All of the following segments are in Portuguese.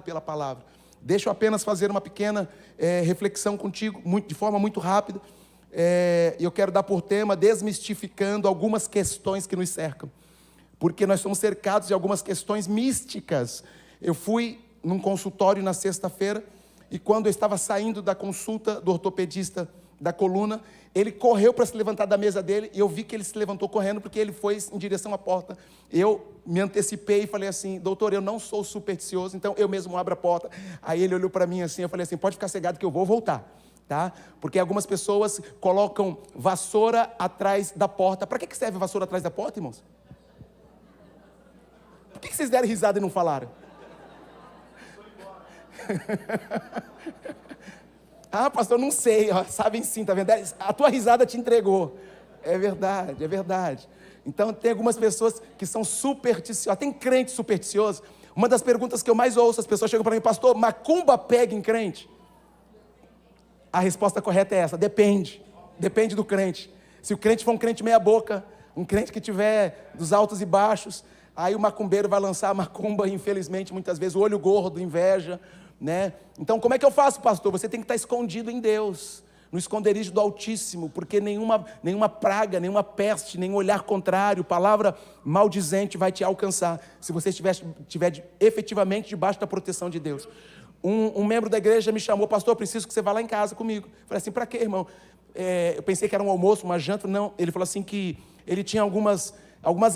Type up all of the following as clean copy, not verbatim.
pela palavra. Deixa eu apenas fazer uma pequena reflexão contigo, de forma muito rápida. Eu quero dar por tema desmistificando algumas questões que nos cercam, porque nós somos cercados de algumas questões místicas. Eu fui num consultório na sexta-feira, e quando eu estava saindo da consulta do ortopedista da coluna, ele correu para se levantar da mesa dele, e eu vi que ele se levantou correndo, porque ele foi em direção à porta. Eu me antecipei e falei assim: doutor, eu não sou supersticioso, então eu mesmo abro a porta. Aí ele olhou para mim assim, eu falei assim: pode ficar cegado que eu vou voltar, tá? Porque algumas pessoas colocam vassoura atrás da porta. Para que serve vassoura atrás da porta, irmãos? Por que vocês deram risada e não falaram? Ah, pastor, não sei, sabem sim, tá vendo? A tua risada te entregou. É verdade, é verdade. Então tem algumas pessoas que são supersticiosas, tem crente supersticioso. Uma das perguntas que eu mais ouço, as pessoas chegam para mim: pastor, macumba pega em crente? A resposta correta é essa: depende do crente. Se o crente for um crente meia boca, um crente que tiver dos altos e baixos, aí o macumbeiro vai lançar a macumba, infelizmente, muitas vezes, o olho gordo, inveja, né? Então como é que eu faço, pastor? Você tem que estar escondido em Deus, no esconderijo do Altíssimo, porque nenhuma praga, nenhuma peste, nenhum olhar contrário, palavra maldizente vai te alcançar, se você estiver efetivamente debaixo da proteção de Deus. Um membro da igreja me chamou: pastor, eu preciso que você vá lá em casa comigo. Eu falei assim: para quê, irmão? Eu pensei que era um almoço, uma janta. Não, ele falou assim que ele tinha algumas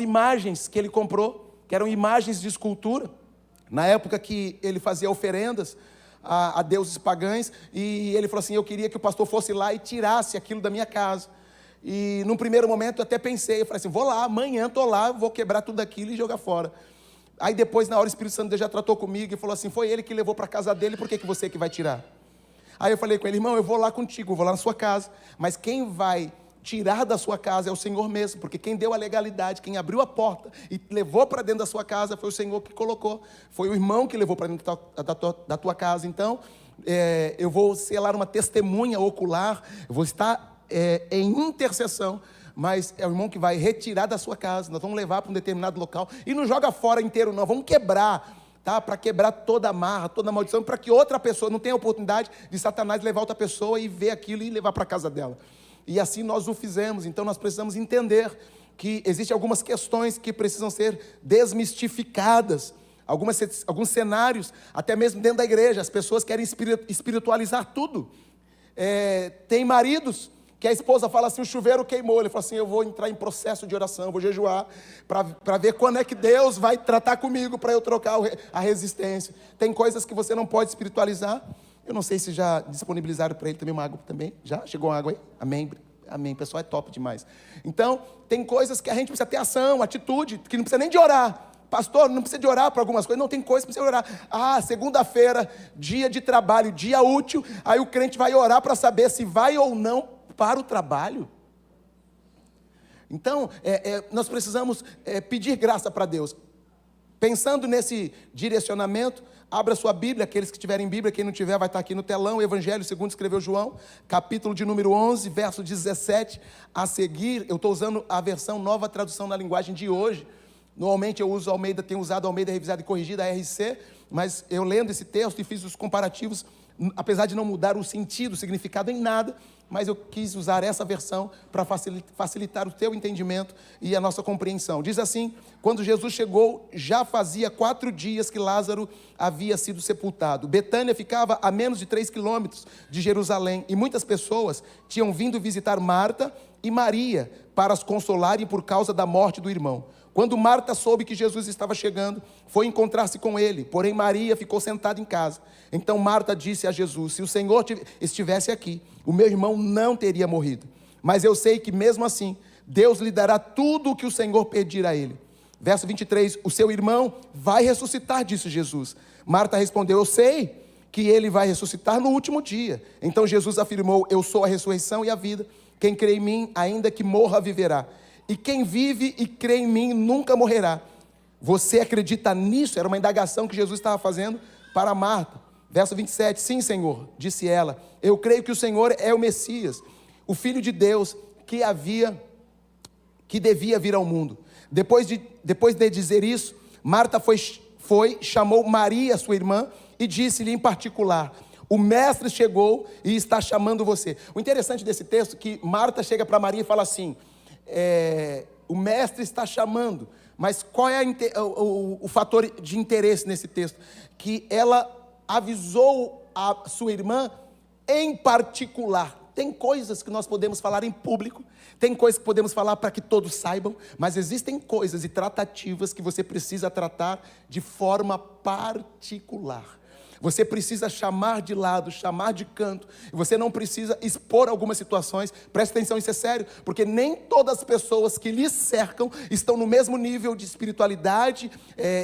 imagens que ele comprou, que eram imagens de escultura, na época que ele fazia oferendas a deuses pagãos, e ele falou assim: eu queria que o pastor fosse lá e tirasse aquilo da minha casa. E num primeiro momento eu até pensei, eu falei assim: vou lá, amanhã estou lá, vou quebrar tudo aquilo e jogar fora. Aí depois, na hora, o Espírito Santo de Deus já tratou comigo e falou assim: foi ele que levou para a casa dele, por que você que vai tirar? Aí eu falei com ele: irmão, eu vou lá contigo, eu vou lá na sua casa, mas quem vai tirar da sua casa é o Senhor mesmo, porque quem deu a legalidade, quem abriu a porta e levou para dentro da sua casa foi o Senhor que colocou, foi o irmão que levou para dentro da tua casa. Então eu vou selar uma testemunha ocular, eu vou estar em intercessão, mas é o irmão que vai retirar da sua casa. Nós vamos levar para um determinado local, e não joga fora inteiro não, vamos quebrar, tá? Para quebrar toda a marra, toda a maldição, para que outra pessoa não tenha a oportunidade de Satanás levar outra pessoa e ver aquilo e levar para a casa dela. E assim nós o fizemos. Então nós precisamos entender que existem algumas questões que precisam ser desmistificadas, alguns cenários, até mesmo dentro da igreja. As pessoas querem espiritualizar tudo. Tem maridos que a esposa fala assim: o chuveiro queimou. Ele fala assim: eu vou entrar em processo de oração, vou jejuar, para ver quando é que Deus vai tratar comigo, para eu trocar a resistência. Tem coisas que você não pode espiritualizar. Eu não sei se já disponibilizaram para ele também uma água também. Já? Chegou uma água aí? Amém. Amém. O pessoal é top demais. Então, tem coisas que a gente precisa ter ação, atitude, que não precisa nem de orar. Pastor, não precisa de orar para algumas coisas. Não, tem coisas que precisa de orar. Segunda-feira, dia de trabalho, dia útil. Aí o crente vai orar para saber se vai ou não para o trabalho. Então, nós precisamos pedir graça para Deus. Pensando nesse direcionamento, abra sua Bíblia, aqueles que tiverem Bíblia, quem não tiver vai estar aqui no telão, Evangelho segundo escreveu João, capítulo de número 11, verso 17, a seguir. Eu estou usando a versão Nova Tradução na linguagem de hoje. Normalmente eu uso Almeida, tenho usado Almeida Revisada e Corrigida, a RC, mas eu lendo esse texto e fiz os comparativos, apesar de não mudar o sentido, o significado em nada, mas eu quis usar essa versão para facilitar o teu entendimento e a nossa compreensão. Diz assim: quando Jesus chegou, já fazia 4 dias que Lázaro havia sido sepultado. Betânia ficava a menos de 3 quilômetros de Jerusalém, e muitas pessoas tinham vindo visitar Marta e Maria para as consolarem por causa da morte do irmão. Quando Marta soube que Jesus estava chegando, foi encontrar-se com ele, porém Maria ficou sentada em casa. Então Marta disse a Jesus: se o Senhor estivesse aqui, o meu irmão não teria morrido. Mas eu sei que mesmo assim, Deus lhe dará tudo o que o Senhor pedir a ele. Verso 23, o seu irmão vai ressuscitar, disse Jesus. Marta respondeu: eu sei que ele vai ressuscitar no último dia. Então Jesus afirmou: eu sou a ressurreição e a vida. Quem crê em mim, ainda que morra, viverá. E quem vive e crê em mim nunca morrerá. Você acredita nisso? Era uma indagação que Jesus estava fazendo para Marta. Verso 27, sim, Senhor, disse ela, eu creio que o Senhor é o Messias, o Filho de Deus que devia vir ao mundo. Depois de dizer isso, Marta foi, chamou Maria, sua irmã, e disse-lhe em particular: o mestre chegou e está chamando você. O interessante desse texto é que Marta chega para Maria e fala assim: o mestre está chamando. Mas qual é o fator de interesse nesse texto? Que ela avisou a sua irmã em particular. Tem coisas que nós podemos falar em público, tem coisas que podemos falar para que todos saibam, mas existem coisas e tratativas que você precisa tratar de forma particular. Você precisa chamar de lado, chamar de canto. E você não precisa expor algumas situações. Preste atenção, isso é sério. Porque nem todas as pessoas que lhe cercam estão no mesmo nível de espiritualidade,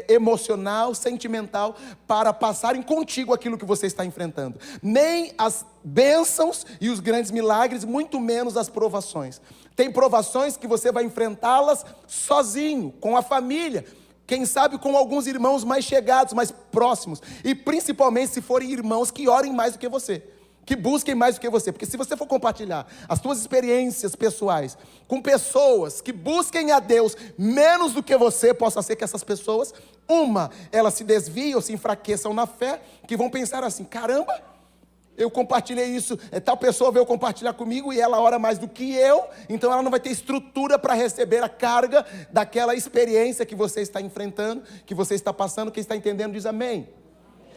emocional, sentimental, para passarem contigo aquilo que você está enfrentando. Nem as bênçãos e os grandes milagres, muito menos as provações. Tem provações que você vai enfrentá-las sozinho, com a família. Quem sabe com alguns irmãos mais chegados, mais próximos. E principalmente se forem irmãos que orem mais do que você, que busquem mais do que você. Porque se você for compartilhar as suas experiências pessoais com pessoas que busquem a Deus menos do que você, possa ser que essas pessoas, elas se desviem ou se enfraqueçam na fé, que vão pensar assim: caramba, eu compartilhei isso, tal pessoa veio compartilhar comigo e ela ora mais do que eu, então ela não vai ter estrutura para receber a carga daquela experiência que você está enfrentando, que você está passando. Quem está entendendo diz amém.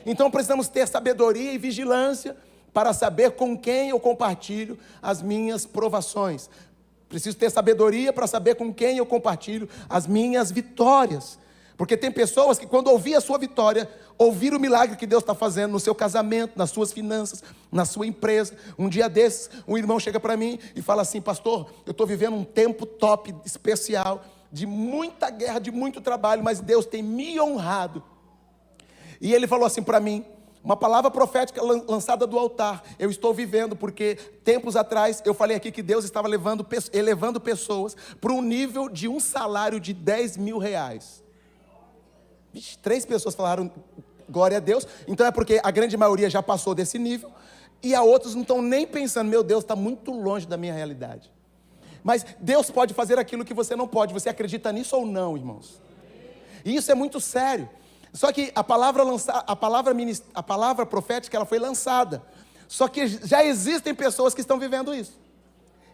Então precisamos ter sabedoria e vigilância para saber com quem eu compartilho as minhas provações. Preciso ter sabedoria para saber com quem eu compartilho as minhas vitórias. Porque tem pessoas que quando ouvir a sua vitória, ouvir o milagre que Deus está fazendo no seu casamento, nas suas finanças, na sua empresa. Um dia desses, um irmão chega para mim e fala assim: pastor, eu estou vivendo um tempo top, especial, de muita guerra, de muito trabalho, mas Deus tem me honrado. E ele falou assim para mim, uma palavra profética lançada do altar: eu estou vivendo, porque tempos atrás eu falei aqui que Deus estava elevando pessoas para um nível de um salário de 10 mil reais. 3 pessoas falaram glória a Deus. Então é porque a grande maioria já passou desse nível, e a outros não estão nem pensando: meu Deus, está muito longe da minha realidade. Mas Deus pode fazer aquilo que você não pode. Você acredita nisso ou não, irmãos? E isso é muito sério. Só que a palavra profética, ela foi lançada. Só que já existem pessoas que estão vivendo isso.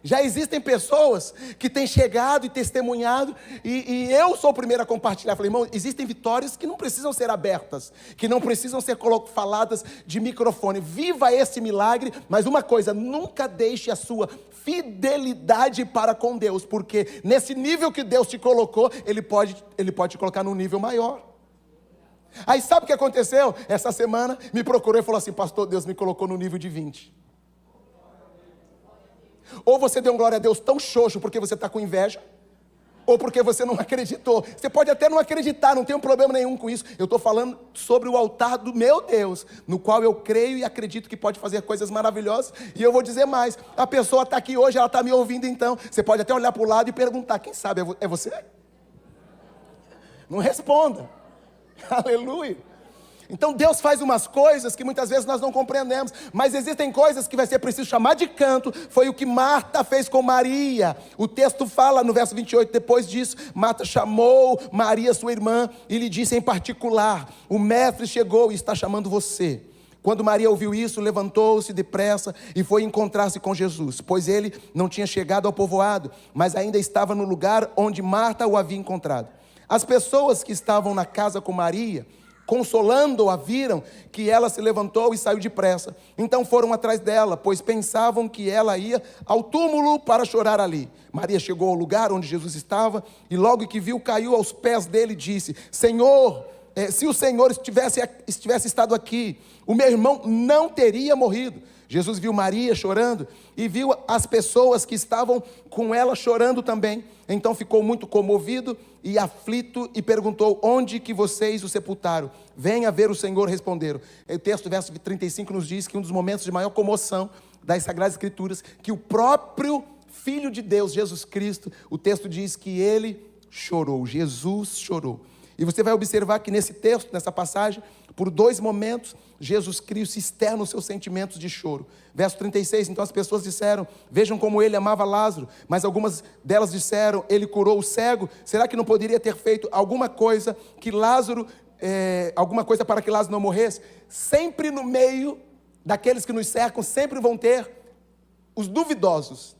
Já existem pessoas que têm chegado e testemunhado, e eu sou o primeiro a compartilhar. Falei: irmão, existem vitórias que não precisam ser abertas, que não precisam ser faladas de microfone. Viva esse milagre, mas uma coisa: nunca deixe a sua fidelidade para com Deus, porque nesse nível que Deus te colocou, Ele pode te colocar num nível maior. Aí sabe o que aconteceu? Essa semana me procurou e falou assim: pastor, Deus me colocou no nível de 20. Ou você deu um glória a Deus tão xoxo porque você está com inveja, ou porque você não acreditou. Você pode até não acreditar, não tem problema nenhum com isso. Eu estou falando sobre o altar do meu Deus, no qual eu creio e acredito que pode fazer coisas maravilhosas. E eu vou dizer mais: a pessoa está aqui hoje, ela está me ouvindo então. Você pode até olhar para o lado e perguntar: quem sabe é você? Não responda. Aleluia. Então Deus faz umas coisas que muitas vezes nós não compreendemos, mas existem coisas que vai ser preciso chamar de canto. Foi o que Marta fez com Maria. O texto fala no verso 28, depois disso, Marta chamou Maria, sua irmã, e lhe disse em particular: o mestre chegou e está chamando você. Quando Maria ouviu isso, levantou-se depressa e foi encontrar-se com Jesus, pois ele não tinha chegado ao povoado, mas ainda estava no lugar onde Marta o havia encontrado. As pessoas que estavam na casa com Maria, consolando-a, viram que ela se levantou e saiu depressa. Então foram atrás dela, pois pensavam que ela ia ao túmulo para chorar ali. Maria chegou ao lugar onde Jesus estava e logo que viu, caiu aos pés dele e disse: Senhor, se o Senhor estivesse estado aqui, o meu irmão não teria morrido. Jesus viu Maria chorando e viu as pessoas que estavam com ela chorando também. Então ficou muito comovido e aflito e perguntou: onde que vocês o sepultaram? Venha ver o Senhor, responderam. O texto, verso 35, nos diz que um dos momentos de maior comoção das Sagradas Escrituras, que o próprio Filho de Deus, Jesus Cristo, o texto diz que ele chorou, Jesus chorou. E você vai observar que nesse texto, nessa passagem, por 2 momentos, Jesus Cristo se externa os seus sentimentos de choro. Verso 36, então as pessoas disseram: vejam como ele amava Lázaro. Mas algumas delas disseram: ele curou o cego. Será que não poderia ter feito alguma coisa que Lázaro alguma coisa para que Lázaro não morresse, sempre no meio daqueles que nos cercam, sempre vão ter os duvidosos,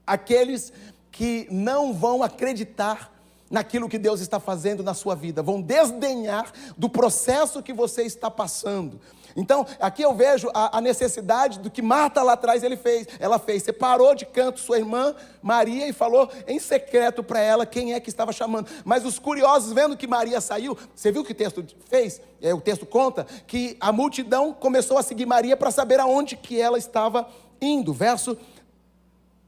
aqueles que não vão acreditar naquilo que Deus está fazendo na sua vida, vão desdenhar do processo que você está passando. Então, aqui eu vejo a necessidade do que Marta lá atrás ela fez, separou de canto sua irmã Maria e falou em secreto para ela quem é que estava chamando. Mas os curiosos, vendo que Maria saiu, você viu o que o texto fez? O texto conta que a multidão começou a seguir Maria para saber aonde que ela estava indo. Verso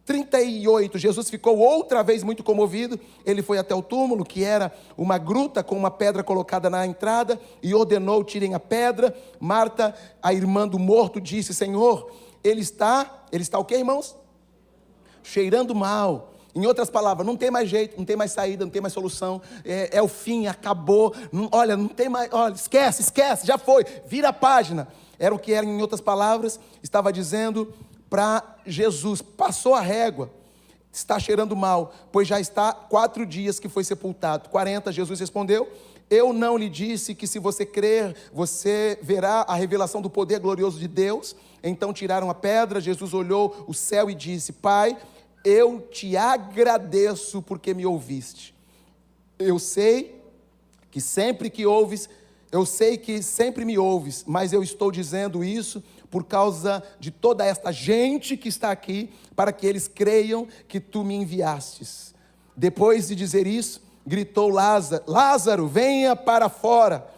38, Jesus ficou outra vez muito comovido, ele foi até o túmulo, que era uma gruta com uma pedra colocada na entrada, e ordenou: tirem a pedra. Marta, a irmã do morto, disse: Senhor, ele está o quê, irmãos? Cheirando mal. Em outras palavras, não tem mais jeito, não tem mais saída, não tem mais solução, é o fim, acabou, olha, não tem mais, olha, esquece, já foi, vira a página. Era o que era, em outras palavras, estava dizendo para Jesus: passou a régua, está cheirando mal, pois já está 4 dias que foi sepultado. 40, Jesus respondeu: eu não lhe disse que se você crer, você verá a revelação do poder glorioso de Deus? Então tiraram a pedra. Jesus olhou o céu e disse: Pai, eu te agradeço porque me ouviste. Eu sei que sempre me ouves, mas eu estou dizendo isso por causa de toda esta gente que está aqui, para que eles creiam que tu me enviastes. Depois de dizer isso, gritou: Lázaro, venha para fora.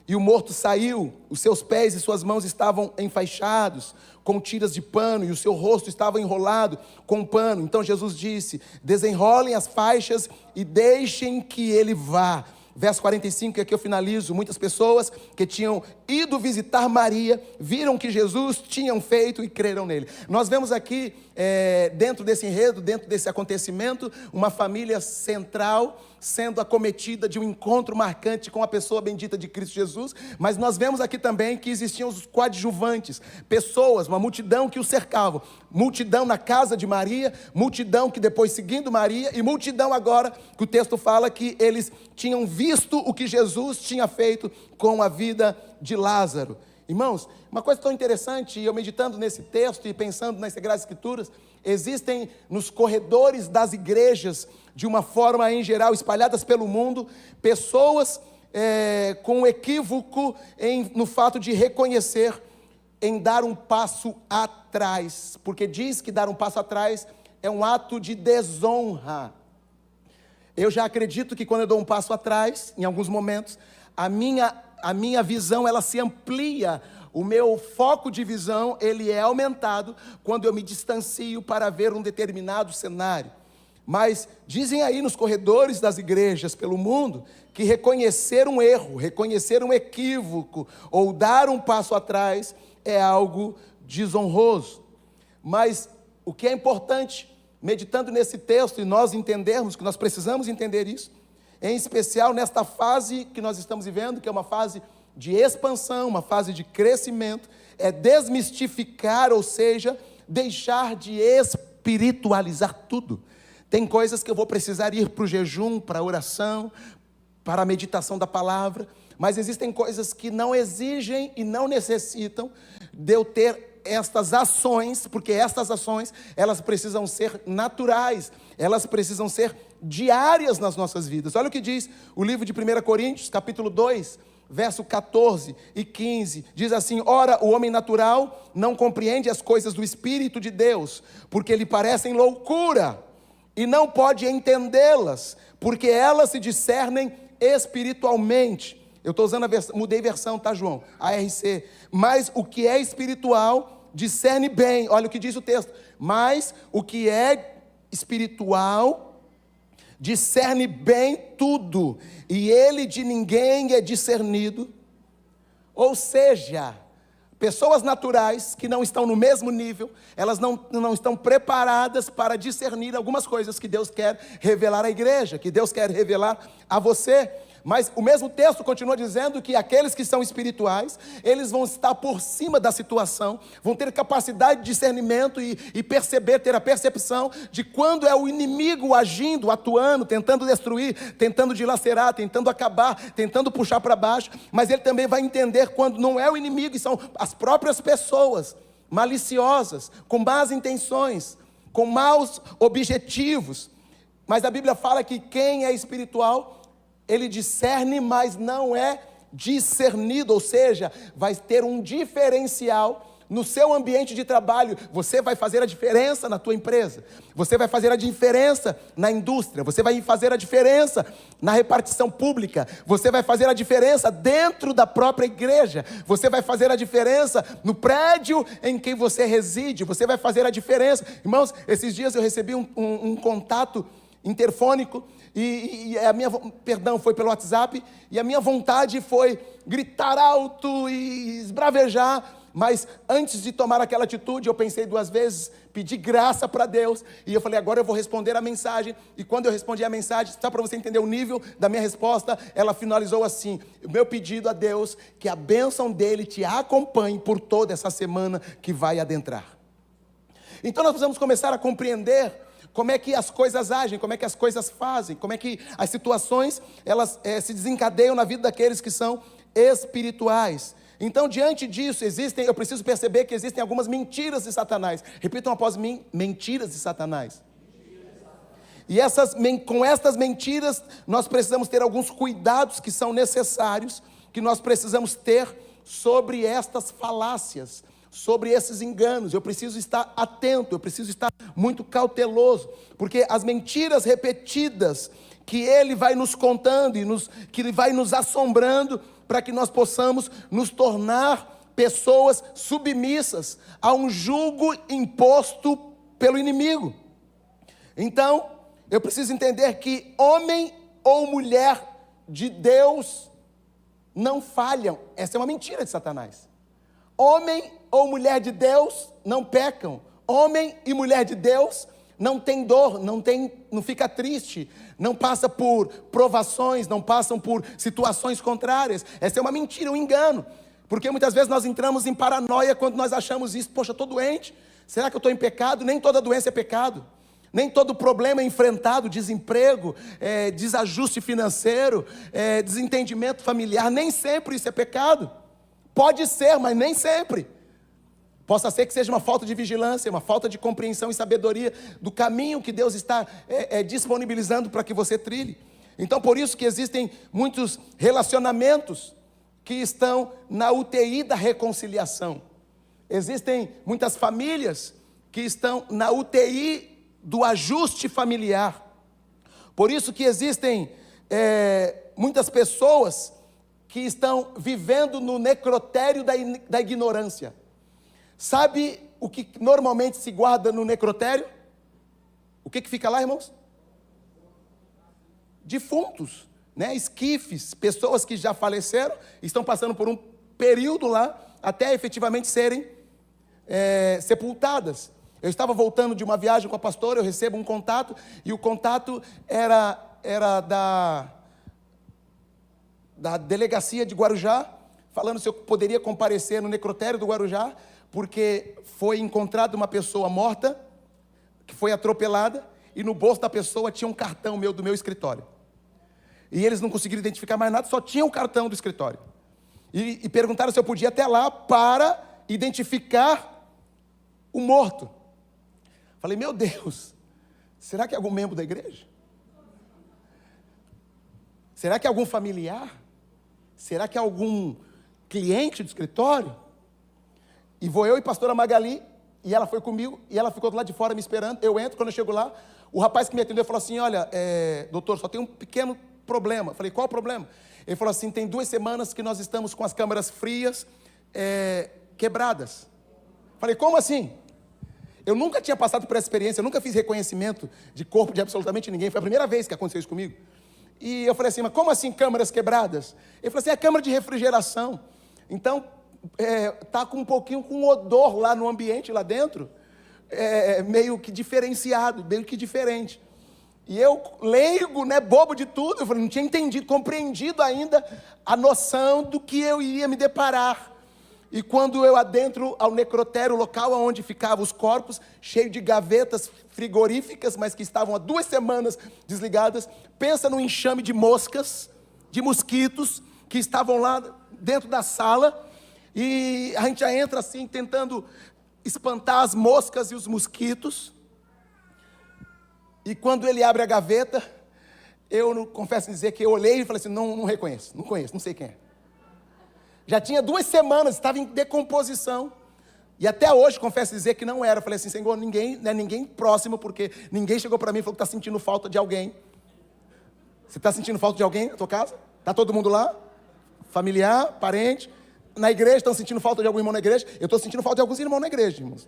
E o morto saiu, os seus pés e suas mãos estavam enfaixados com tiras de pano, e o seu rosto estava enrolado com pano. Então Jesus disse: desenrolem as faixas e deixem que ele vá. Verso 45, e aqui eu finalizo. Muitas pessoas que tinham ido visitar Maria, viram que Jesus tinha feito e creram nele. Nós vemos aqui, dentro desse enredo, dentro desse acontecimento, uma família central sendo acometida de um encontro marcante com a pessoa bendita de Cristo Jesus. Mas nós vemos aqui também que existiam os coadjuvantes, pessoas, uma multidão que o cercavam, multidão na casa de Maria, multidão que depois seguindo Maria, e multidão agora que o texto fala que eles tinham visto o que Jesus tinha feito com a vida de Lázaro. Irmãos, uma coisa tão interessante, eu meditando nesse texto e pensando nas Sagradas Escrituras, existem nos corredores das igrejas, de uma forma em geral, espalhadas pelo mundo, pessoas com equívoco no fato de reconhecer em dar um passo atrás, porque diz que dar um passo atrás é um ato de desonra. Eu já acredito que quando eu dou um passo atrás, em alguns momentos, a minha visão, ela se amplia, o meu foco de visão, ele é aumentado quando eu me distancio para ver um determinado cenário. Mas dizem aí nos corredores das igrejas pelo mundo, que reconhecer um erro, reconhecer um equívoco, ou dar um passo atrás, é algo desonroso. Mas o que é importante, meditando nesse texto, e nós entendermos que nós precisamos entender isso, em especial nesta fase que nós estamos vivendo, que é uma fase de expansão, uma fase de crescimento, é desmistificar, ou seja, deixar de espiritualizar tudo. Tem coisas que eu vou precisar ir para o jejum, para a oração, para a meditação da palavra, mas existem coisas que não exigem e não necessitam de eu ter estas ações, porque estas ações, elas precisam ser naturais, elas precisam ser diárias nas nossas vidas. Olha o que diz o livro de 1 Coríntios, capítulo 2, verso 14 e 15, diz assim: ora, o homem natural não compreende as coisas do Espírito de Deus, porque lhe parecem loucura, e não pode entendê-las, porque elas se discernem espiritualmente. Eu estou usando mudei versão, tá, João? ARC. Mas o que é espiritual discerne bem. Olha o que diz o texto. Mas o que é espiritual discerne bem tudo, e ele de ninguém é discernido. Ou seja, pessoas naturais que não estão no mesmo nível, elas não estão preparadas para discernir algumas coisas que Deus quer revelar à igreja, que Deus quer revelar a você. Mas o mesmo texto continua dizendo que aqueles que são espirituais, eles vão estar por cima da situação, vão ter capacidade de discernimento e perceber, ter a percepção de quando é o inimigo agindo, atuando, tentando destruir, tentando dilacerar, tentando acabar, tentando puxar para baixo. Mas ele também vai entender quando não é o inimigo e são as próprias pessoas maliciosas, com más intenções, com maus objetivos. Mas a Bíblia fala que quem é espiritual, ele discerne, mas não é discernido, ou seja, vai ter um diferencial no seu ambiente de trabalho. Você vai fazer a diferença na tua empresa, você vai fazer a diferença na indústria, você vai fazer a diferença na repartição pública, você vai fazer a diferença dentro da própria igreja, você vai fazer a diferença no prédio em que você reside, você vai fazer a diferença. Irmãos, esses dias eu recebi um contato interfônico e a minha, foi pelo WhatsApp, e a minha vontade foi gritar alto e esbravejar. Mas antes de tomar aquela atitude, eu pensei duas vezes, pedi graça para Deus, e eu falei, agora eu vou responder a mensagem. E quando eu respondi a mensagem, só para você entender o nível da minha resposta, ela finalizou assim: o meu pedido a Deus, que a bênção dele te acompanhe por toda essa semana que vai adentrar. Então nós precisamos começar a compreender como é que as coisas agem, como é que as coisas fazem, como é que as situações, elas se desencadeiam na vida daqueles que são espirituais. Então, diante disso, eu preciso perceber que existem algumas mentiras de Satanás. Repitam após mim: mentiras de Satanás. E com estas mentiras, nós precisamos ter alguns cuidados que são necessários, que nós precisamos ter sobre estas falácias, sobre esses enganos. Eu preciso estar atento, eu preciso estar muito cauteloso, porque as mentiras repetidas que ele vai nos contando que ele vai nos assombrando, para que nós possamos nos tornar pessoas submissas a um jugo imposto pelo inimigo. Então, eu preciso entender que homem ou mulher de Deus não falham. Essa é uma mentira de Satanás. Homem ou mulher de Deus não pecam. Homem e mulher de Deus não tem dor, não fica triste, não passa por provações, não passam por situações contrárias. Essa é uma mentira, um engano, porque muitas vezes nós entramos em paranoia quando nós achamos isso. Poxa, eu estou doente, será que eu estou em pecado? Nem toda doença é pecado, nem todo problema é enfrentado, desemprego, desajuste financeiro, desentendimento familiar, nem sempre isso é pecado. Pode ser, mas nem sempre. Possa ser que seja uma falta de vigilância, uma falta de compreensão e sabedoria do caminho que Deus está disponibilizando para que você trilhe. Então, por isso que existem muitos relacionamentos que estão na UTI da reconciliação. Existem muitas famílias que estão na UTI do ajuste familiar. Por isso que existem muitas pessoas que estão vivendo no necrotério da ignorância. Sabe o que normalmente se guarda no necrotério? O que fica lá, irmãos? Defuntos, né? Esquifes, pessoas que já faleceram, estão passando por um período lá, até efetivamente serem sepultadas. Eu estava voltando de uma viagem com a pastora, eu recebo um contato, e o contato era da delegacia de Guarujá, falando se eu poderia comparecer no necrotério do Guarujá, porque foi encontrada uma pessoa morta, que foi atropelada, e no bolso da pessoa tinha um cartão do meu escritório. E eles não conseguiram identificar mais nada, só tinha o cartão do escritório. E perguntaram se eu podia ir até lá para identificar o morto. Falei, meu Deus, será que é algum membro da igreja? Será que é algum familiar? Será que é algum cliente do escritório? E vou eu e a pastora Magali, e ela foi comigo, e ela ficou do lado de fora me esperando. Eu entro, quando eu chego lá, o rapaz que me atendeu falou assim, olha, doutor, só tem um pequeno problema. Falei, qual o problema? Ele falou assim, tem 2 semanas que nós estamos com as câmeras frias quebradas. Falei, como assim? Eu nunca tinha passado por essa experiência, eu nunca fiz reconhecimento de corpo de absolutamente ninguém, foi a primeira vez que aconteceu isso comigo. E eu falei assim, mas como assim câmeras quebradas? Ele falou assim, é a câmara de refrigeração. Então, está com um pouquinho com odor lá no ambiente, lá dentro, meio que diferenciado, meio que diferente. E eu, leigo, né, bobo de tudo, eu falei, não tinha entendido, compreendido ainda a noção do que eu iria me deparar. E quando eu adentro ao necrotério, o local onde ficavam os corpos, cheio de gavetas frigoríficas, mas que estavam há 2 semanas desligadas, pensa num enxame de moscas, de mosquitos, que estavam lá dentro da sala, e a gente já entra assim, tentando espantar as moscas e os mosquitos. E quando ele abre a gaveta, eu não confesso em dizer que eu olhei e falei assim, não reconheço, não conheço, não sei quem é. Já tinha 2 semanas, estava em decomposição. E até hoje, confesso dizer que não era. Eu falei assim, Senhor, ninguém próximo, porque ninguém chegou para mim e falou que está sentindo falta de alguém. Você está sentindo falta de alguém na tua casa? Está todo mundo lá? Familiar, parente? Na igreja, estão sentindo falta de algum irmão na igreja? Eu estou sentindo falta de alguns irmãos na igreja, irmãos.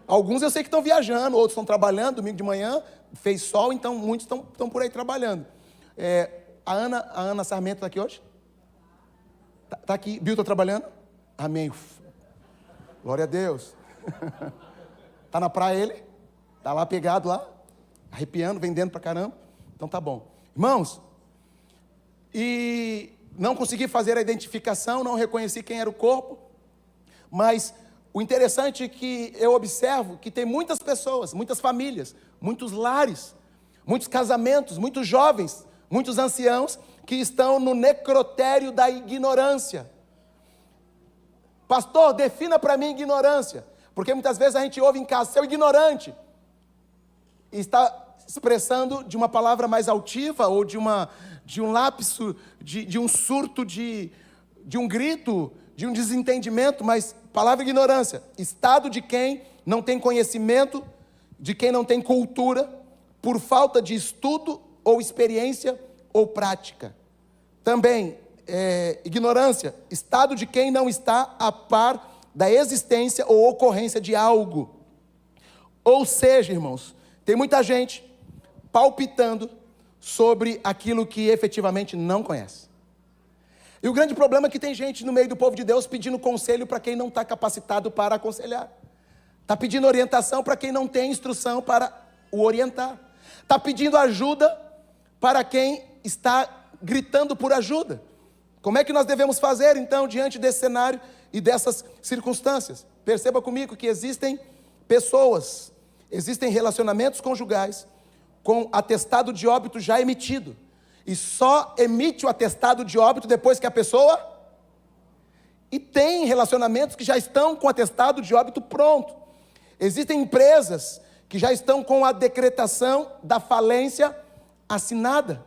Alguns eu sei que estão viajando, outros estão trabalhando, domingo de manhã, fez sol, então muitos estão por aí trabalhando. A Ana Sarmento está aqui hoje? Está aqui, Bill está trabalhando? Amém. Glória a Deus. Está na praia ele? Está lá pegado lá? Arrepiando, vendendo pra caramba? Então tá bom. Irmãos, e não consegui fazer a identificação, não reconheci quem era o corpo, mas o interessante é que eu observo que tem muitas pessoas, muitas famílias, muitos lares, muitos casamentos, muitos jovens, muitos anciãos que estão no necrotério da ignorância. Pastor, defina para mim ignorância, porque muitas vezes a gente ouve em casa, seu ignorante, e está expressando de uma palavra mais altiva, ou de um lapso, de um surto, de um grito, de um desentendimento, mas palavra ignorância, estado de quem não tem conhecimento, de quem não tem cultura, por falta de estudo, ou experiência, ou prática. Também, ignorância, estado de quem não está a par da existência ou ocorrência de algo. Ou seja, irmãos, tem muita gente palpitando sobre aquilo que efetivamente não conhece. E o grande problema é que tem gente no meio do povo de Deus pedindo conselho para quem não está capacitado para aconselhar. Está pedindo orientação para quem não tem instrução para o orientar. Está pedindo ajuda para quem está gritando por ajuda. Como é que nós devemos fazer, então, diante desse cenário e dessas circunstâncias? Perceba comigo que existem pessoas, existem relacionamentos conjugais com atestado de óbito já emitido. E só emite o atestado de óbito depois que a pessoa... E tem relacionamentos que já estão com atestado de óbito pronto. Existem empresas que já estão com a decretação da falência assinada.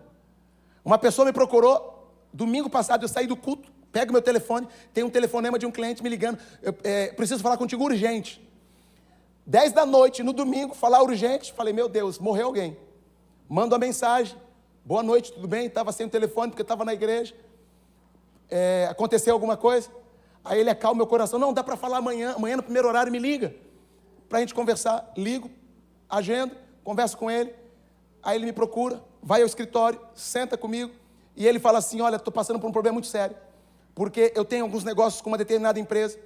Uma pessoa me procurou, domingo passado eu saí do culto, pego meu telefone, tem um telefonema de um cliente me ligando, preciso falar contigo urgente. 10 da noite, no domingo, falar urgente, falei, meu Deus, morreu alguém. Mando a mensagem, boa noite, tudo bem? Estava sem o telefone porque estava na igreja, aconteceu alguma coisa? Aí ele acalma meu coração, não, dá para falar amanhã no primeiro horário me liga, para a gente conversar. Ligo, agendo, converso com ele, aí ele me procura, vai ao escritório, senta comigo, e ele fala assim, olha, estou passando por um problema muito sério, porque eu tenho alguns negócios com uma determinada empresa,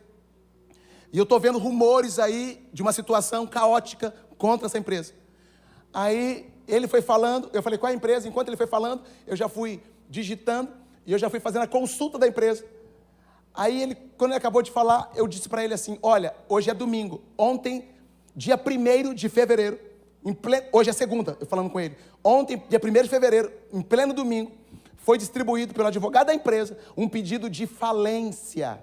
e eu estou vendo rumores aí de uma situação caótica contra essa empresa. Aí ele foi falando, eu falei, qual é a empresa? Enquanto ele foi falando, eu já fui digitando, e eu já fui fazendo a consulta da empresa. Aí quando ele acabou de falar, eu disse para ele assim, olha, hoje é domingo, ontem, dia 1º de fevereiro, hoje é segunda, eu falando com ele, ontem, dia 1º de fevereiro, em pleno domingo, foi distribuído pelo advogado da empresa um pedido de falência.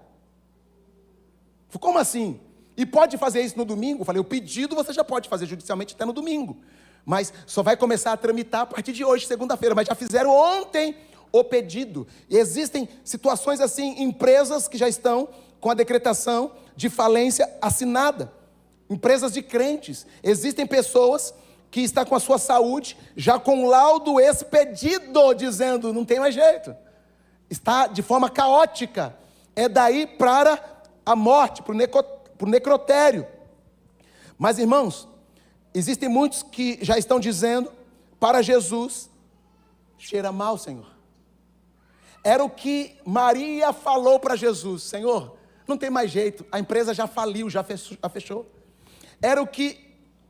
Como assim? E pode fazer isso no domingo? Eu falei, o pedido você já pode fazer judicialmente até no domingo, mas só vai começar a tramitar a partir de hoje, segunda-feira, mas já fizeram ontem o pedido. E existem situações assim, empresas que já estão com a decretação de falência assinada, empresas de crentes. Existem pessoas que estão com a sua saúde já com laudo expedido, dizendo, não tem mais jeito, está de forma caótica, é daí para a morte, para o necrotério. Mas irmãos, existem muitos que já estão dizendo para Jesus, cheira mal, Senhor. Era o que Maria falou para Jesus, Senhor, não tem mais jeito, a empresa já faliu, já fechou. Era o que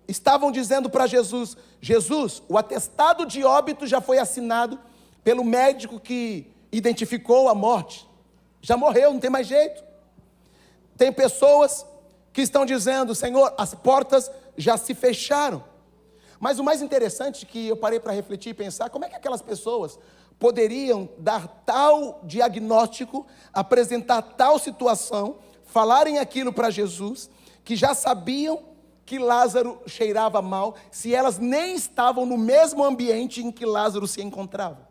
estavam dizendo para Jesus: Jesus, o atestado de óbito já foi assinado pelo médico que identificou a morte. Já morreu, não tem mais jeito. Tem pessoas que estão dizendo: Senhor, as portas já se fecharam. Mas o mais interessante que eu parei para refletir e pensar: como é que aquelas pessoas poderiam dar tal diagnóstico, apresentar tal situação, falarem aquilo para Jesus, que já sabiam que Lázaro cheirava mal, se elas nem estavam no mesmo ambiente em que Lázaro se encontrava?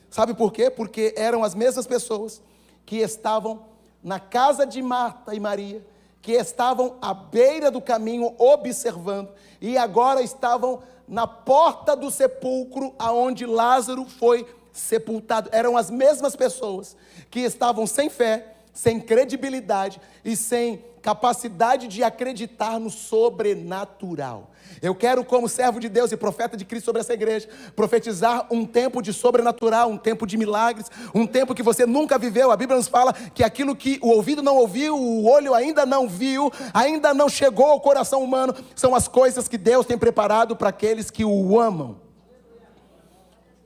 Sabe por quê? Porque eram as mesmas pessoas que estavam na casa de Marta e Maria, que estavam à beira do caminho observando, e agora estavam na porta do sepulcro aonde Lázaro foi sepultado. Eram as mesmas pessoas que estavam sem fé, sem credibilidade e sem capacidade de acreditar no sobrenatural. Eu quero, como servo de Deus e profeta de Cristo sobre essa igreja, profetizar um tempo de sobrenatural, um tempo de milagres, um tempo que você nunca viveu. A Bíblia nos fala que aquilo que o ouvido não ouviu, o olho ainda não viu, ainda não chegou ao coração humano, são as coisas que Deus tem preparado para aqueles que o amam.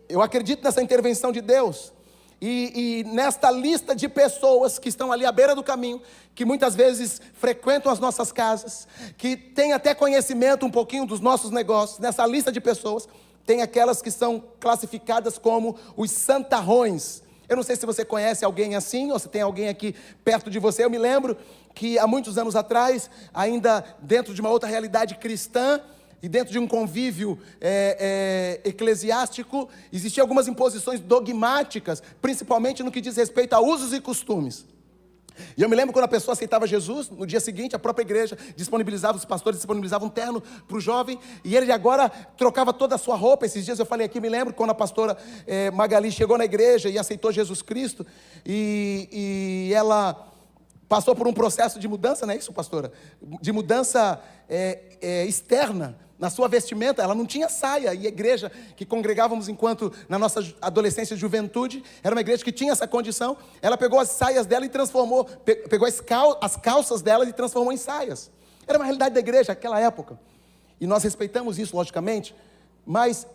Eu acredito nessa intervenção de Deus. E nesta lista de pessoas que estão ali à beira do caminho, que muitas vezes frequentam as nossas casas, que têm até conhecimento um pouquinho dos nossos negócios, nessa lista de pessoas, tem aquelas que são classificadas como os santarrões. Eu não sei se você conhece alguém assim, ou se tem alguém aqui perto de você. Eu me lembro que há muitos anos atrás, ainda dentro de uma outra realidade cristã, e dentro de um convívio eclesiástico, existiam algumas imposições dogmáticas, principalmente no que diz respeito a usos e costumes. E eu me lembro quando a pessoa aceitava Jesus, no dia seguinte a própria igreja disponibilizava, os pastores disponibilizavam um terno para o jovem, e ele agora trocava toda a sua roupa. Esses dias eu falei aqui, me lembro quando a pastora Magali chegou na igreja e aceitou Jesus Cristo, e ela passou por um processo de mudança, não é isso, pastora? De mudança externa. Na sua vestimenta, ela não tinha saia, e a igreja que congregávamos enquanto na nossa adolescência e juventude, era uma igreja que tinha essa condição. Ela pegou as saias dela e transformou, pegou as calças dela e transformou em saias. Era uma realidade da igreja naquela época, e nós respeitamos isso, logicamente, mas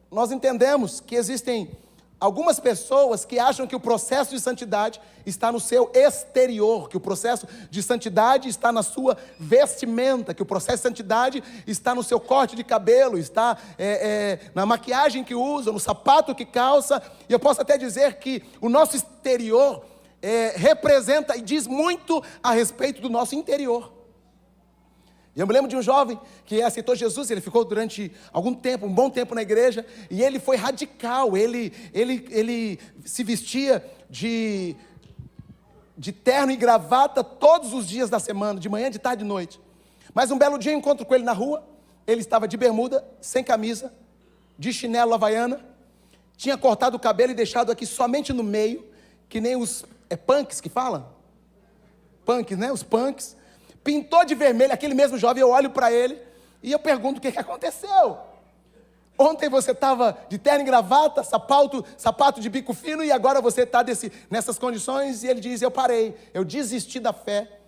nós entendemos que existem algumas pessoas que acham que o processo de santidade está no seu exterior, que o processo de santidade está na sua vestimenta, que o processo de santidade está no seu corte de cabelo, está na maquiagem que usa, no sapato que calça. E eu posso até dizer que o nosso exterior representa e diz muito a respeito do nosso interior. Eu me lembro de um jovem que aceitou Jesus, ele ficou durante algum tempo, um bom tempo na igreja, e ele foi radical, ele se vestia de terno e gravata todos os dias da semana, de manhã, de tarde e de noite. Mas um belo dia eu encontro com ele na rua, ele estava de bermuda, sem camisa, de chinelo havaiana, tinha cortado o cabelo e deixado aqui somente no meio, que nem os punks que falam? Punks, né? Os punks. Pintou de vermelho, aquele mesmo jovem, eu olho para ele e eu pergunto o que aconteceu. Ontem você estava de terno e gravata, sapato de bico fino, e agora você está nessas condições. E ele diz: eu parei, eu desisti da fé.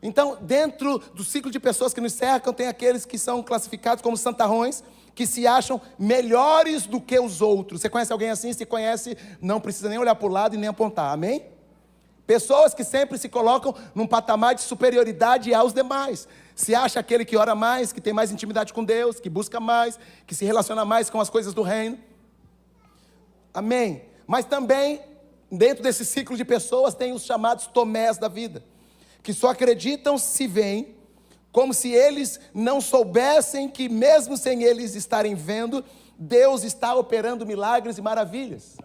Então, dentro do ciclo de pessoas que nos cercam, tem aqueles que são classificados como santarrões, que se acham melhores do que os outros. Você conhece alguém assim? Se conhece, não precisa nem olhar para o lado e nem apontar, amém? Pessoas que sempre se colocam num patamar de superioridade aos demais. Se acha aquele que ora mais, que tem mais intimidade com Deus, que busca mais, que se relaciona mais com as coisas do reino. Amém? Mas também, dentro desse ciclo de pessoas, tem os chamados Tomés da vida, que só acreditam se veem, como se eles não soubessem que mesmo sem eles estarem vendo, Deus está operando milagres e maravilhas.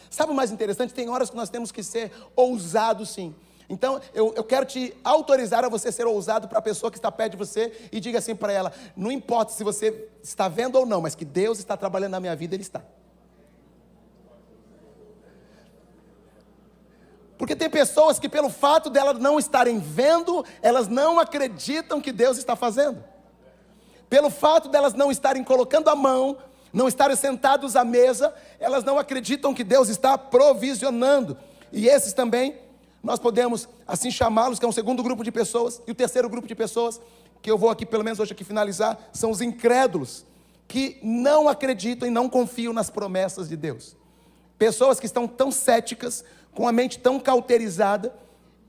Sabe o mais interessante? Tem horas que nós temos que ser ousados, sim. Então, eu quero te autorizar a você ser ousado para a pessoa que está perto de você e diga assim para ela: não importa se você está vendo ou não, mas que Deus está trabalhando na minha vida, Ele está. Porque tem pessoas que, pelo fato de elas não estarem vendo, elas não acreditam que Deus está fazendo. Pelo fato de elas não estarem colocando a mão, não estarem sentados à mesa, elas não acreditam que Deus está provisionando. E esses também Nós podemos assim chamá-los, que é um segundo grupo de pessoas. E o terceiro grupo de pessoas, que eu vou aqui, pelo menos hoje aqui finalizar, são os incrédulos, que não acreditam e não confiam nas promessas de Deus. Pessoas que estão tão céticas, com a mente tão cauterizada,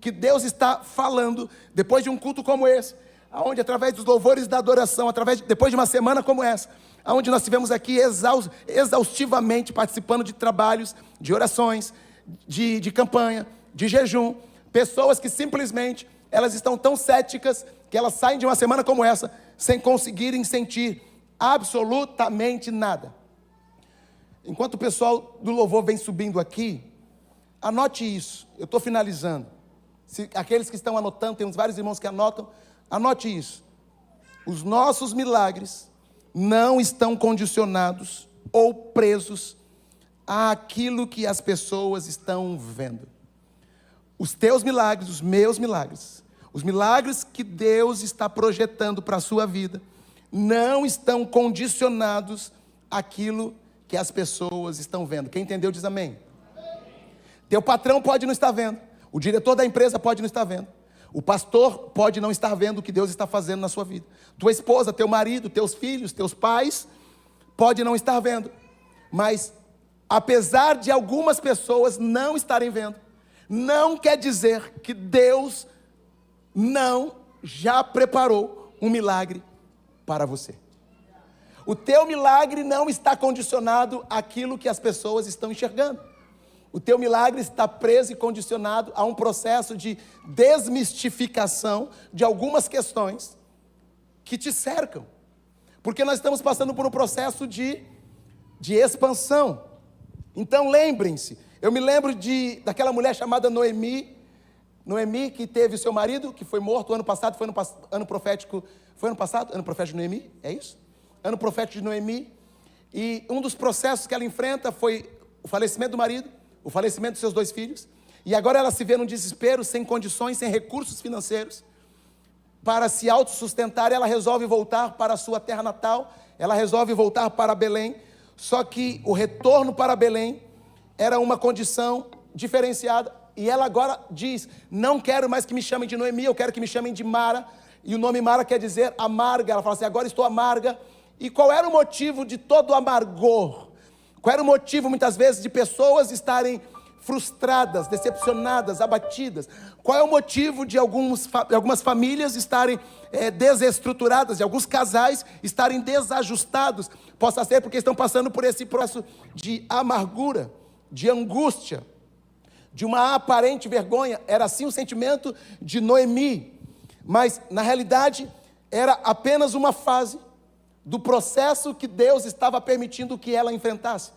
que Deus está falando, depois de um culto como esse, onde através dos louvores da adoração, depois de uma semana como essa, onde nós estivemos aqui exaustivamente participando de trabalhos, de orações, de campanha, de jejum, pessoas que simplesmente, elas estão tão céticas, que elas saem de uma semana como essa, sem conseguirem sentir absolutamente nada. Enquanto o pessoal do louvor vem subindo aqui, anote isso, eu estou finalizando. Aqueles que estão anotando, tem uns vários irmãos que anotam, anote isso. Os nossos milagres não estão condicionados ou presos àquilo que as pessoas estão vendo. Os teus milagres, os meus milagres, os milagres que Deus está projetando para a sua vida, não estão condicionados àquilo que as pessoas estão vendo. Quem entendeu diz amém. Teu patrão pode não estar vendo, o diretor da empresa pode não estar vendo, o pastor pode não estar vendo o que Deus está fazendo na sua vida, tua esposa, teu marido, teus filhos, teus pais, pode não estar vendo, mas apesar de algumas pessoas não estarem vendo, não quer dizer que Deus não já preparou um milagre para você. O teu milagre não está condicionado àquilo que as pessoas estão enxergando. O teu milagre está preso e condicionado a um processo de desmistificação de algumas questões que te cercam. Porque nós estamos passando por um processo de expansão. Então lembrem-se, eu me lembro daquela mulher chamada Noemi, que teve seu marido, que foi morto ano passado, ano profético de Noemi, é isso? Ano profético de Noemi, e um dos processos que ela enfrenta foi o falecimento do marido, o falecimento dos seus 2 filhos, e agora ela se vê num desespero, sem condições, sem recursos financeiros, para se autossustentar. Ela resolve voltar para a sua terra natal, ela resolve voltar para Belém, só que o retorno para Belém era uma condição diferenciada, e ela agora diz, não quero mais que me chamem de Noemi, eu quero que me chamem de Mara, e o nome Mara quer dizer amarga. Ela fala assim, agora estou amarga. E qual era o motivo de todo o amargor? Qual era o motivo, muitas vezes, de pessoas estarem frustradas, decepcionadas, abatidas? Qual é o motivo de algumas famílias estarem desestruturadas, de alguns casais estarem desajustados? Possa ser porque estão passando por esse processo de amargura, de angústia, de uma aparente vergonha. Era assim o sentimento de Noemi, mas na realidade era apenas uma fase do processo que Deus estava permitindo que ela enfrentasse.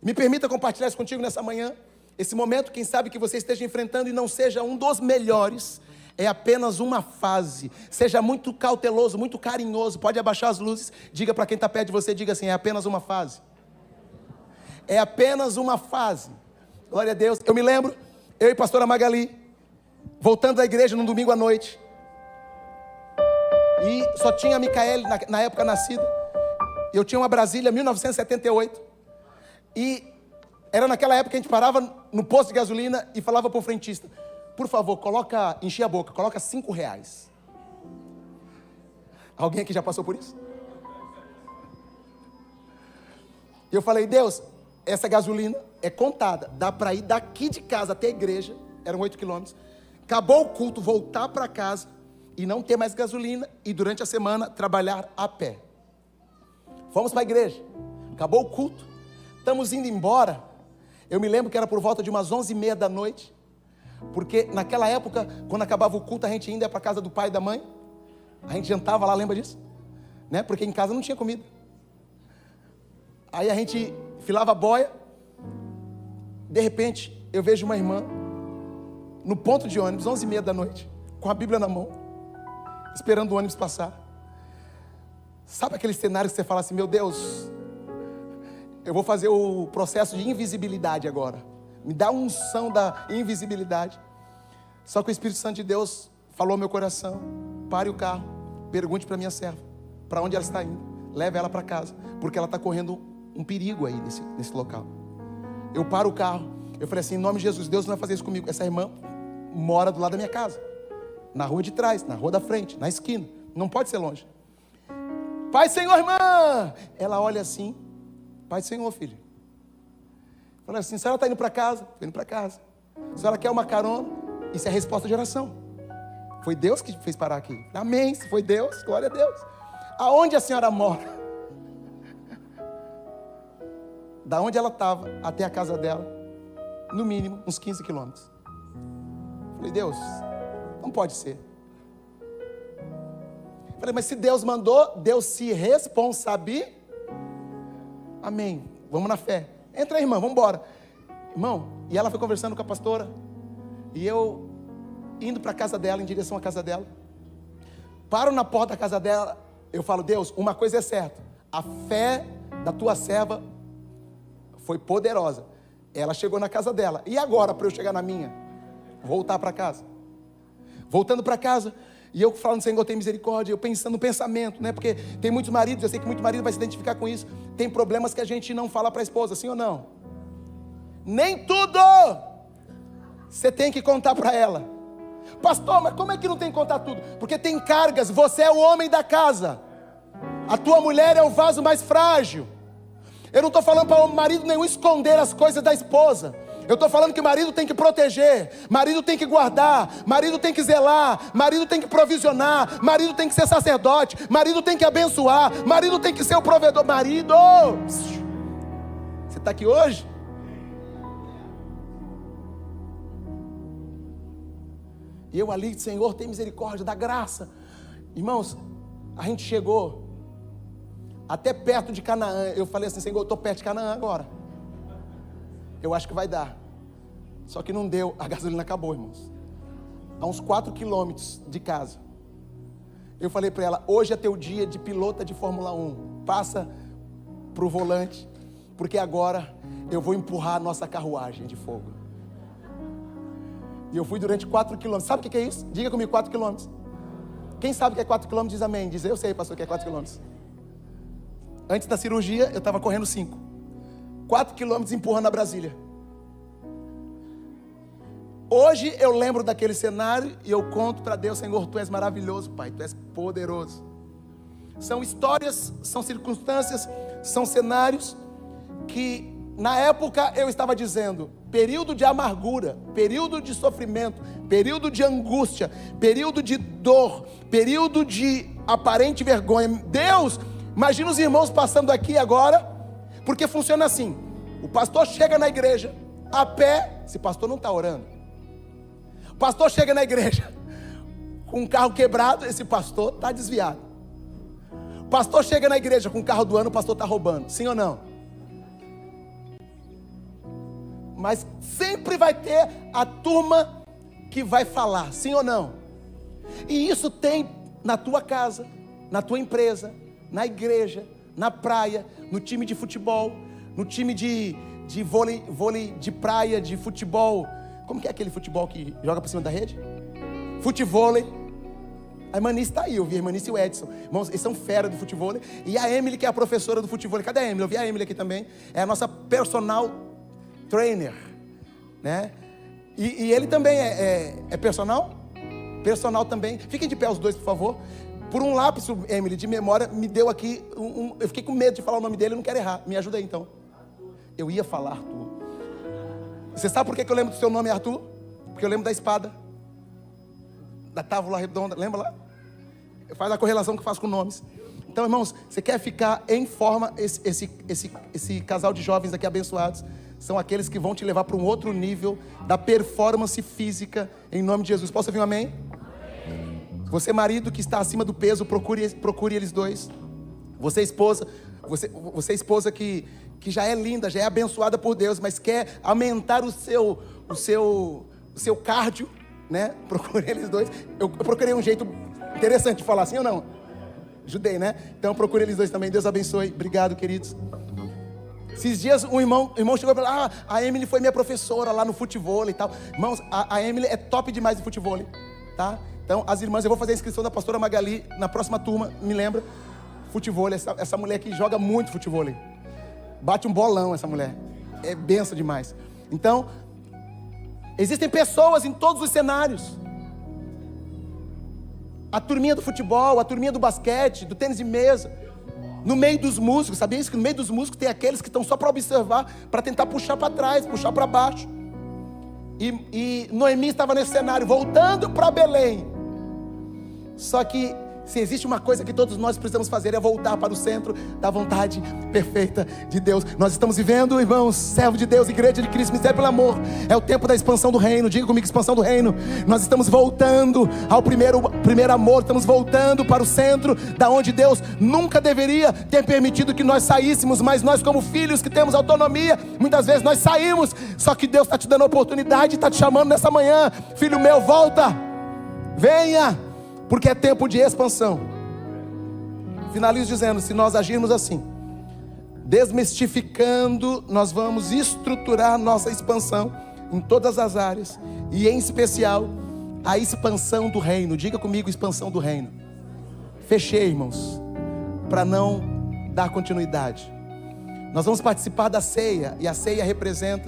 Me permita compartilhar isso contigo nessa manhã. Esse momento, quem sabe que você esteja enfrentando e não seja um dos melhores, é apenas uma fase. Seja muito cauteloso, muito carinhoso. Pode abaixar as luzes, diga para quem está perto de você, diga assim, é apenas uma fase. É apenas uma fase. Glória a Deus. Eu me lembro, eu e a pastora Magali, voltando da igreja num domingo à noite, e só tinha a Micaele na época nascida. Eu tinha uma Brasília 1978. E era naquela época que a gente parava no posto de gasolina e falava para o frentista, por favor, enchia a boca, coloca R$5. Alguém aqui já passou por isso? E eu falei, Deus, essa gasolina é contada, dá para ir daqui de casa até a igreja, eram 8 quilômetros, acabou o culto, voltar para casa e não ter mais gasolina, e durante a semana trabalhar a pé. Fomos para a igreja, acabou o culto, estamos indo embora. Eu me lembro que era por volta de umas 11h30 da noite, porque naquela época, quando acabava o culto, a gente ainda ia para a casa do pai e da mãe, a gente jantava lá, lembra disso? Né? Porque em casa não tinha comida. Aí a gente filava a boia, de repente eu vejo uma irmã no ponto de ônibus, 11h30 da noite, com a Bíblia na mão, esperando o ônibus passar. Sabe aquele cenário que você fala assim, meu Deus, eu vou fazer o processo de invisibilidade agora, me dá a unção da invisibilidade. Só que o Espírito Santo de Deus falou ao meu coração, pare o carro, pergunte para minha serva, para onde ela está indo, leve ela para casa, porque ela está correndo um perigo aí nesse local. Eu paro o carro, eu falei assim, em nome de Jesus, Deus não vai fazer isso comigo. Essa irmã, mora do lado da minha casa. Na rua de trás, na rua da frente, na esquina. Não pode ser longe. Pai, Senhor, irmã. Ela olha assim. Pai, Senhor, filho. Fala assim, a senhora está indo para casa? Estou indo para casa. A senhora quer uma carona? Isso é a resposta de oração. Foi Deus que fez parar aqui. Amém, se foi Deus, glória a Deus. Aonde a senhora mora? Da onde ela estava até a casa dela, no mínimo, uns 15 quilômetros. Falei, Deus, não pode ser. Falei, mas se Deus mandou, Deus se responsabiliza. Amém, vamos na fé. Entra aí, irmã, vamos embora. Irmão, e ela foi conversando com a pastora. E eu, indo para a casa dela, em direção à casa dela. Paro na porta da casa dela. Eu falo, Deus, uma coisa é certa. A fé da tua serva foi poderosa. Ela chegou na casa dela. E agora, para eu chegar na minha? Voltar para casa. Voltando para casa. E eu falando, Senhor, tem misericórdia. Eu pensando no pensamento, né? Porque tem muitos maridos, eu sei que muito marido vai se identificar com isso. Tem problemas que a gente não fala para a esposa, sim ou não? Nem tudo você tem que contar para ela. Pastor, mas como é que não tem que contar tudo? Porque tem cargas, você é o homem da casa. A tua mulher é o vaso mais frágil. Eu não estou falando para o marido nenhum esconder as coisas da esposa. Eu estou falando que o marido tem que proteger, marido tem que guardar, marido tem que zelar, marido tem que provisionar, marido tem que ser sacerdote, marido tem que abençoar, marido tem que ser o provedor. Marido, você está aqui hoje? E eu ali, Senhor, tem misericórdia, dá graça. Irmãos, a gente chegou até perto de Canaã. Eu falei assim, Senhor, eu estou perto de Canaã agora. Eu acho que vai dar. Só que não deu, a gasolina acabou, irmãos. A uns 4 quilômetros de casa. Eu falei para ela, hoje é teu dia de pilota de Fórmula 1. Passa para o volante, porque agora eu vou empurrar a nossa carruagem de fogo. E eu fui durante 4 quilômetros. Sabe o que é isso? Diga comigo, 4 quilômetros. Quem sabe que é 4 quilômetros diz amém. Diz, eu sei, pastor, que é 4 quilômetros. Antes da cirurgia, eu estava correndo 5. 4 quilômetros empurrando a Brasília. Hoje eu lembro daquele cenário e eu conto para Deus, Senhor, Tu és maravilhoso, Pai, Tu és poderoso. São histórias, são circunstâncias, são cenários que na época eu estava dizendo, período de amargura, período de sofrimento, período de angústia, período de dor, período de aparente vergonha. Deus, imagina os irmãos passando aqui agora, porque funciona assim, o pastor chega na igreja, a pé, esse pastor não está orando. O pastor chega na igreja, com um carro quebrado, esse pastor está desviado. O pastor chega na igreja com o carro do ano, o pastor está roubando, sim ou não? Mas sempre vai ter a turma que vai falar, sim ou não? E isso tem na tua casa, na tua empresa, na igreja, na praia, no time de futebol, no time de vôlei de praia, de futebol. Como que é aquele futebol que joga por cima da rede? Futevôlei. A irmanice está aí, eu vi a irmanice e o Edson. Irmãos, eles são fera do futevôlei. E a Emily, que é a professora do futevôlei. Cadê a Emily? Eu vi a Emily aqui também. É a nossa personal trainer, né? E ele também é personal? Personal também. Fiquem de pé os dois, por favor. Por um lápis, Emily, de memória, me deu aqui eu fiquei com medo de falar o nome dele, eu não quero errar. Me ajuda aí, então. Eu ia falar Arthur. Você sabe por que eu lembro do seu nome, Arthur? Porque eu lembro da espada, da tábua redonda, lembra lá? Faz a correlação que eu faço com nomes. Então, irmãos, você quer ficar em forma, esse casal de jovens aqui abençoados, são aqueles que vão te levar para um outro nível da performance física, em nome de Jesus. Posso ouvir um amém? Você marido que está acima do peso, procure eles dois. Você esposa que já é linda, já é abençoada por Deus, mas quer aumentar o seu cardio, né? Procure eles dois. Eu procurei um jeito interessante de falar, sim ou não? Ajudei, né? Então procure eles dois também. Deus abençoe. Obrigado, queridos. Esses dias o irmão chegou e falou, a Emily foi minha professora lá no futevôlei e tal. Irmãos, a Emily é top demais no futevôlei, tá? Então as irmãs, eu vou fazer a inscrição da pastora Magali na próxima turma, me lembra? Futevôlei, essa mulher que joga muito futevôlei. Bate um bolão essa mulher. É benção demais. Então, Existem pessoas em todos os cenários. A turminha do futebol, a turminha do basquete, do tênis de mesa. No meio dos músicos, sabia isso? Que no meio dos músicos tem aqueles que estão só para observar, para tentar puxar para trás, puxar para baixo. E Noemi estava nesse cenário, voltando para Belém. Só que se existe uma coisa que todos nós precisamos fazer, é voltar para o centro da vontade perfeita de Deus. Nós estamos vivendo, irmãos, servo de Deus, igreja de Cristo, mistério pelo amor. É o tempo da expansão do reino. Diga comigo, expansão do reino. Nós estamos voltando ao primeiro amor. Estamos voltando para o centro, da onde Deus nunca deveria ter permitido que nós saíssemos. Mas nós, como filhos que temos autonomia, muitas vezes nós saímos. Só que Deus está te dando a oportunidade, está te chamando nessa manhã. Filho meu, volta, venha, porque é tempo de expansão. Finalizo dizendo, se nós agirmos assim, desmistificando, nós vamos estruturar nossa expansão em todas as áreas, e em especial a expansão do reino. Diga comigo, expansão do reino. Fechei, irmãos, para não dar continuidade. Nós vamos participar da ceia, e a ceia representa